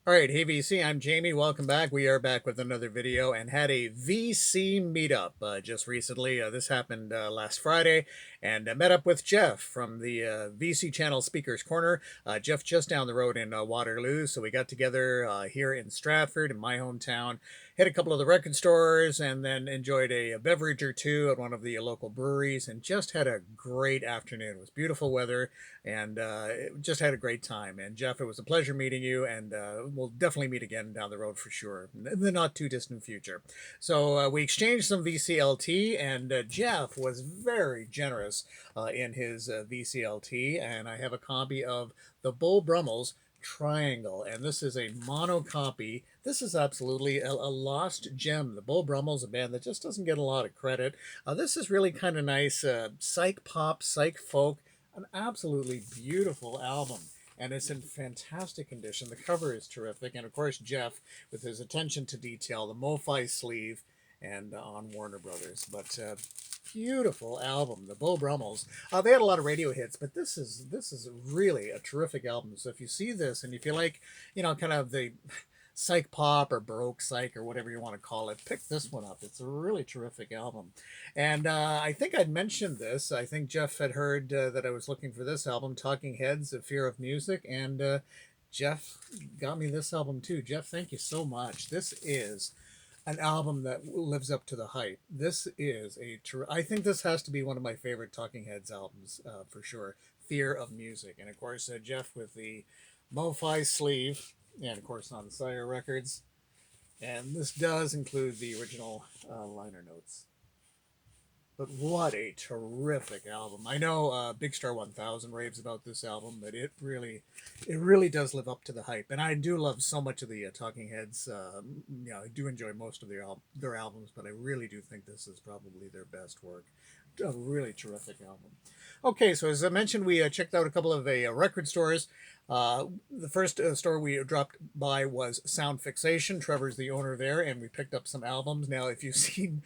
All right, hey VC, I'm Jamie. Welcome back. We are back with another video and had a VC meetup just recently. This happened last Friday, and met up with Jeff from the VC channel Speaker's Corner. Jeff just down the road in Waterloo, so we got together here in Stratford, in my hometown, hit a couple of the record stores, and then enjoyed a beverage or two at one of the local breweries, and just had a great afternoon. It was beautiful weather, and just had a great time. And Jeff, it was a pleasure meeting you, and we'll definitely meet again down the road for sure in the not too distant future. So we exchanged some VCLT, and Jeff was very generous in his VCLT, and I have a copy of the Bull Brummels Triangle, and this is a mono copy. This is absolutely a lost gem. The Bull Brummels, a band that just doesn't get a lot of credit. This is really kind of nice psych pop, psych folk, an absolutely beautiful album, and it's in fantastic condition. The cover is terrific, and of course Jeff with his attention to detail, the MoFi sleeve, and on Warner Brothers. But beautiful album, the Beau Brummels. They had a lot of radio hits, but this is really a terrific album. So if you see this and if you like, kind of the psych pop or baroque psych or whatever you want to call it, pick this one up. It's a really terrific album. And I think I'd mentioned this. I think Jeff had heard that I was looking for this album, Talking Heads, A Fear of Music, and Jeff got me this album too. Jeff, thank you so much. This is an album that lives up to the hype. This is I think this has to be one of my favorite Talking Heads albums for sure. Fear of Music, and of course Jeff with the MoFi sleeve, and of course on Sire Records. And this does include the original liner notes. But what a terrific album! I know Big Star 1000 raves about this album, but it really does live up to the hype. And I do love so much of the Talking Heads. I do enjoy most of their albums, but I really do think this is probably their best work. A really terrific album. Okay, so as I mentioned, we checked out a couple of record stores. The first store we dropped by was Sound Fixation. Trevor's the owner there, and we picked up some albums. Now, if you've seen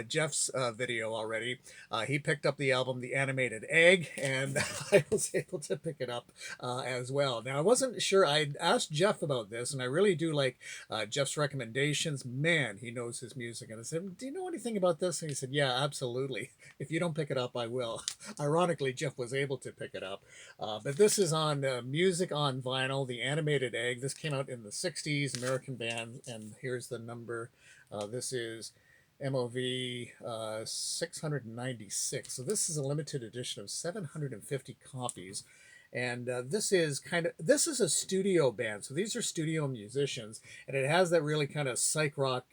Jeff's video already, he picked up the album The Animated Egg, and I was able to pick it up as well. Now, I wasn't sure. I'd asked Jeff about this, and I really do like Jeff's recommendations. Man, he knows his music. And I said, do you know anything about this? And he said, yeah, absolutely. If you don't pick it up, I will. Ironically, Jeff was able to pick it up. But this is on Music on Vinyl, The Animated Egg. This came out in the 60s, American band, and here's the number. This is MOV 696. So this is a limited edition of 750 copies. And this is a studio band, so these are studio musicians, and it has that really kind of psych rock.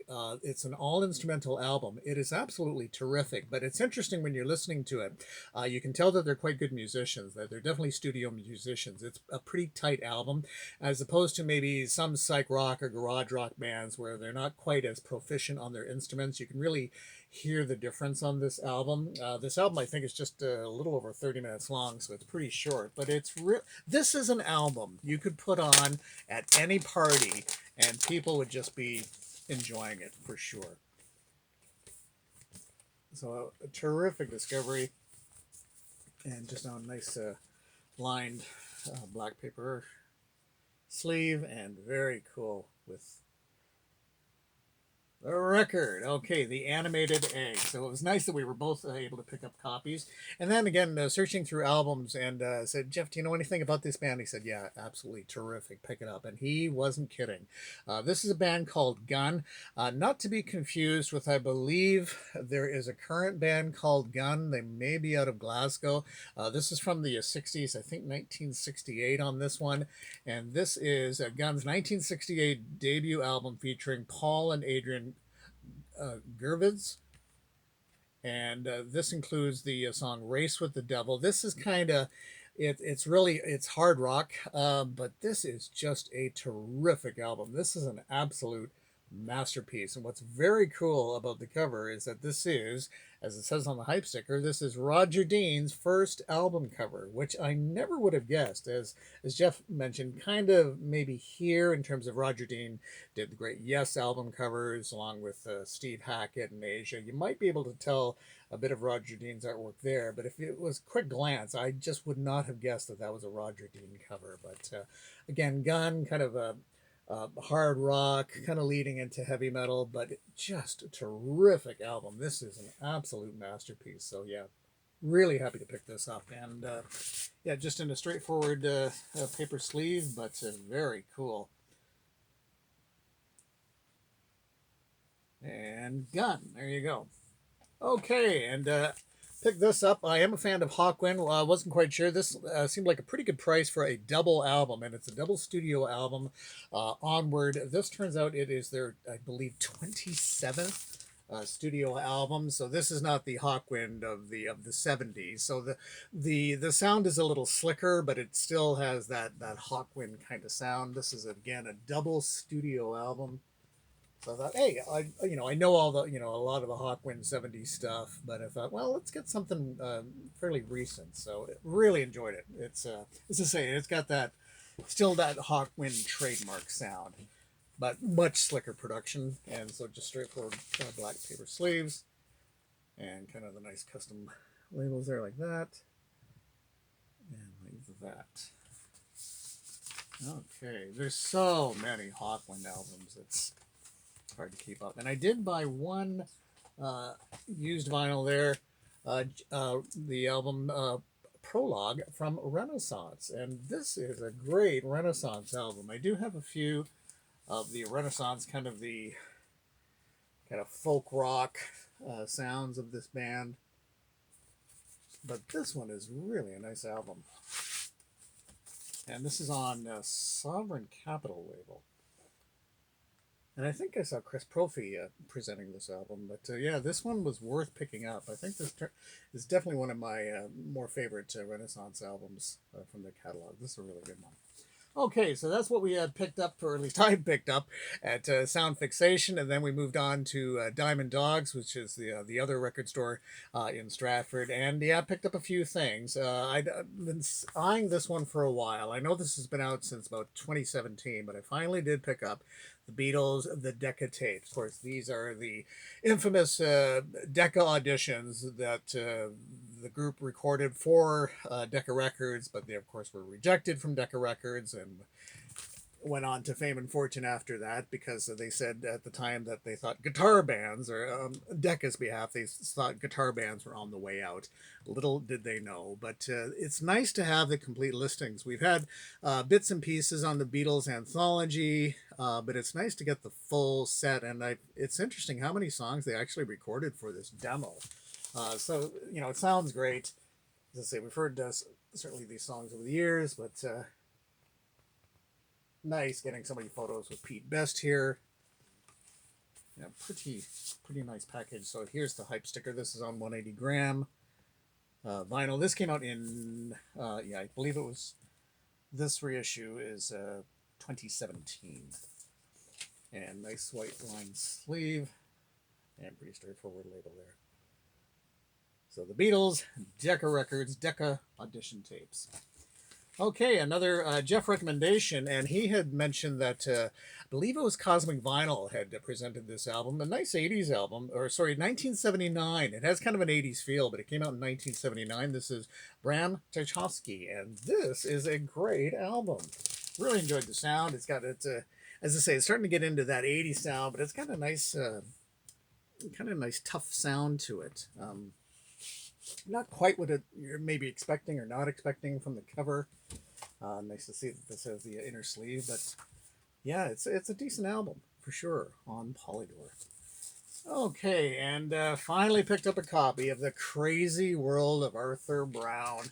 It's an all instrumental album. It is absolutely terrific, but it's interesting when you're listening to it. You can tell that they're quite good musicians, that they're definitely studio musicians. It's a pretty tight album, as opposed to maybe some psych rock or garage rock bands where they're not quite as proficient on their instruments. You can really hear the difference on this album. This album, I think, is just a little over 30 minutes long, so it's pretty short. But this is an album you could put on at any party, and people would just be enjoying it for sure. So a terrific discovery, and just a nice lined black paper sleeve, and very cool with the record. Okay, The Animated Egg. So it was nice that we were both able to pick up copies. And then again, searching through albums, and said, Jeff, do you know anything about this band? He said, yeah, absolutely terrific. Pick it up. And he wasn't kidding. This is a band called Gun. Not to be confused with, I believe, there is a current band called Gun. They may be out of Glasgow. This is from the 60s, I think 1968 on this one. And this is Gun's 1968 debut album featuring Paul and Adrian Gervitz, and this includes the song "Race with the Devil." This is kind of it's hard rock, but this is just a terrific album. This is an absolute masterpiece. And what's very cool about the cover is that this is, as it says on the hype sticker, this is Roger Dean's first album cover, which I never would have guessed. As Jeff mentioned, kind of maybe here in terms of Roger Dean did the great Yes album covers along with Steve Hackett and Asia. You might be able to tell a bit of Roger Dean's artwork there, but if it was quick glance, I just would not have guessed that that was a Roger Dean cover. But again, Gun, kind of a hard rock, kind of leading into heavy metal, but just a terrific album. This is an absolute masterpiece. So yeah, really happy to pick this up. And yeah, just in a straightforward paper sleeve, but very cool. And gun. There you go. Okay, and pick this up. I am a fan of Hawkwind. I wasn't quite sure. This seemed like a pretty good price for a double album, and it's a double studio album. Onward. This turns out it is their, I believe, 27th studio album. So this is not the Hawkwind of the 70s. So the sound is a little slicker, but it still has that Hawkwind kind of sound. This is again a double studio album. So I thought, hey, I know all the a lot of the Hawkwind '70s stuff, but I thought, well, let's get something fairly recent. So really enjoyed it. It's as I say, it's got that still that Hawkwind trademark sound, but much slicker production, and so just straightforward black paper sleeves, and kind of the nice custom labels there like that, and like that. Okay, there's so many Hawkwind albums. It's hard to keep up. And I did buy one used vinyl there, the album Prologue from Renaissance. And this is a great Renaissance album. I do have a few of the Renaissance, kind of the kind of folk rock sounds of this band. But this one is really a nice album. And this is on Sovereign Capital label. And I think I saw Chris Profi presenting this album. But yeah, this one was worth picking up. I think this is definitely one of my more favorite Renaissance albums from their catalog. This is a really good one. Okay, so that's what we had picked up, or at least I picked up at Sound Fixation, and then we moved on to Diamond Dogs, which is the other record store in Stratford, and yeah, picked up a few things. I've been eyeing this one for a while. I know this has been out since about 2017, but I finally did pick up the Beatles, the Decca tapes. Of course, these are the infamous Decca auditions that the group recorded for Decca Records, but they, of course, were rejected from Decca Records and went on to fame and fortune after that, because they said at the time that they thought guitar bands, or Decca's behalf, they thought guitar bands were on the way out. Little did they know. But it's nice to have the complete listings. We've had bits and pieces on the Beatles anthology, but it's nice to get the full set. And it's interesting how many songs they actually recorded for this demo. So, it sounds great. As I say, we've heard certainly these songs over the years, but nice getting so many photos with Pete Best here. Yeah, pretty nice package. So here's the hype sticker. This is on 180 gram vinyl. This came out in, yeah, I believe it was, this reissue is 2017. And nice white lined sleeve, and pretty straightforward label there. So the Beatles, Decca Records, Decca audition tapes. Okay, another Jeff recommendation, and he had mentioned that I believe it was Cosmic Vinyl had presented this album, a nice 80s album, or sorry, 1979. It has kind of an 80s feel, but it came out in 1979. This is Bram Tchaikovsky, and this is a great album. Really enjoyed the sound. It's got as I say, it's starting to get into that 80s sound, but it's got a nice, nice tough sound to it. Not quite what you're maybe expecting or not expecting from the cover. Nice to see that this has the inner sleeve, but yeah, it's a decent album for sure on Polydor. Okay, and finally picked up a copy of The Crazy World of Arthur Brown.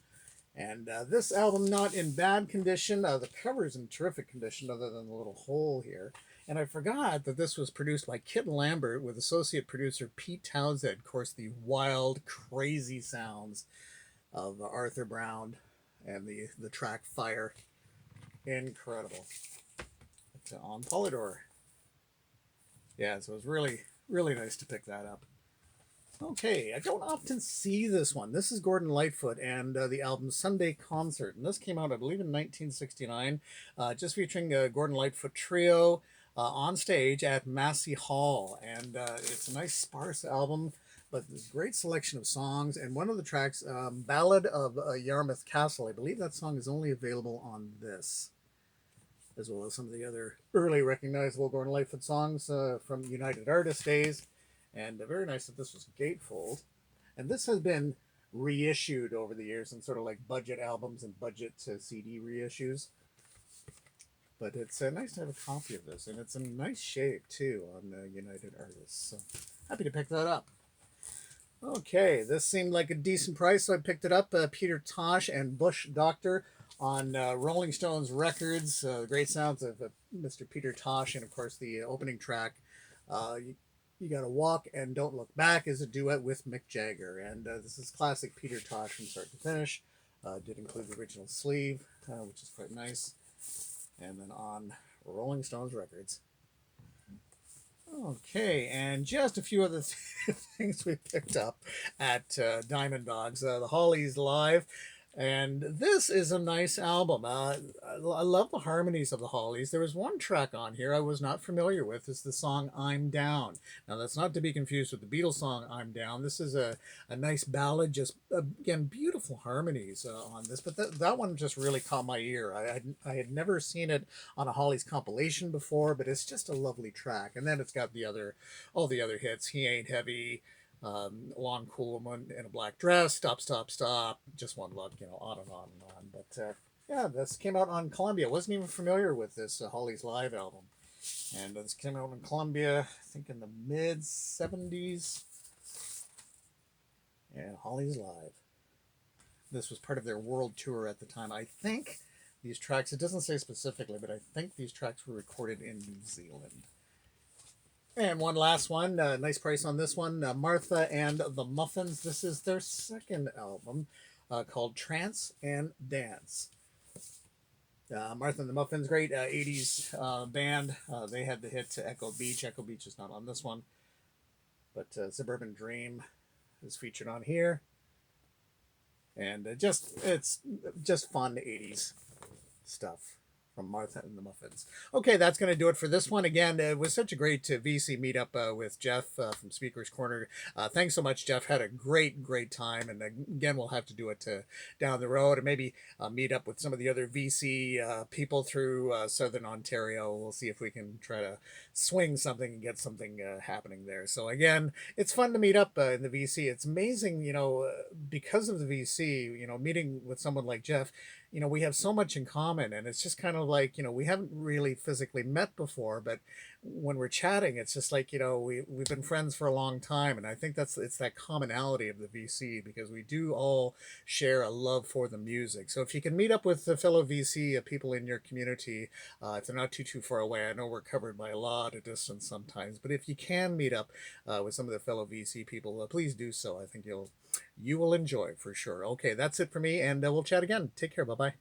And this album, not in bad condition. The cover's in terrific condition, other than the little hole here. And I forgot that this was produced by Kit Lambert with associate producer Pete Townsend. Of course, the wild, crazy sounds of Arthur Brown and the track Fire. Incredible. It's on Polydor. Yeah, so it was really, really nice to pick that up. Okay, I don't often see this one. This is Gordon Lightfoot and the album Sunday Concert. And this came out, I believe, in 1969, just featuring Gordon Lightfoot Trio on stage at Massey Hall. And it's a nice, sparse album, but there's a great selection of songs. And one of the tracks, Ballad of Yarmouth Castle, I believe that song is only available on this. as well as some of the other early recognizable Gordon Lightfoot songs from United Artists days. And very nice that this was gatefold. And this has been reissued over the years in sort of like budget albums and budget CD reissues. But it's nice to have a copy of this, and it's in nice shape too on United Artists. So happy to pick that up. Okay, this seemed like a decent price, so I picked it up. Peter Tosh and Bush Doctor on Rolling Stones Records. Great sounds of Mr. Peter Tosh, and of course the opening track, you Gotta Walk and Don't Look Back, is a duet with Mick Jagger. And this is classic Peter Tosh from start to finish. Did include the original sleeve, which is quite nice. And then on Rolling Stones Records. Okay, and just a few other things we picked up at Diamond Dogs. The Hollies Live. And this is a nice album. I love the harmonies of the Hollies. There was one track on here I was not familiar with. It's the song I'm Down. Now, that's not to be confused with the Beatles song I'm Down. This is a nice ballad, just, again, beautiful harmonies on this. But that one just really caught my ear. I had never seen it on a Hollies compilation before, but it's just a lovely track. And then it's got all the other hits. He Ain't Heavy, Long Cool Woman in a Black Dress, Stop, Stop, Stop, Just One Look, on and on and on. But yeah, this came out on Columbia. Wasn't even familiar with this Hollies Live album. And this came out on Columbia, I think in the mid 70s. And Hollies Live. This was part of their world tour at the time. I think these tracks, it doesn't say specifically, but I think these tracks were recorded in New Zealand. And one last one, nice price on this one, Martha and the Muffins. This is their second album called Trance and Dance. Martha and the Muffins, great 80s band. They had the hit Echo Beach. Echo Beach is not on this one, but Suburban Dream is featured on here. And it's just fun 80s stuff from Martha and the Muffins. Okay, that's going to do it for this one. Again, it was such a great VC meetup with Jeff from Speaker's Corner. Thanks so much, Jeff. Had a great time. And again, we'll have to do it down the road, and maybe meet up with some of the other VC people through Southern Ontario. We'll see if we can try to swing something and get something happening there. So again, it's fun to meet up in the VC. It's amazing, because of the VC, meeting with someone like Jeff, we have so much in common, and it's just kind of like, we haven't really physically met before, but when we're chatting, it's just like, we've been friends for a long time. And I think it's that commonality of the VC, because we do all share a love for the music. So if you can meet up with the fellow VC people in your community, if they're not too far away, I know we're covered by a lot of distance sometimes, but if you can meet up with some of the fellow VC people, please do so. I think you will enjoy for sure. Okay, that's it for me, and we'll chat again. Take care. Bye-bye.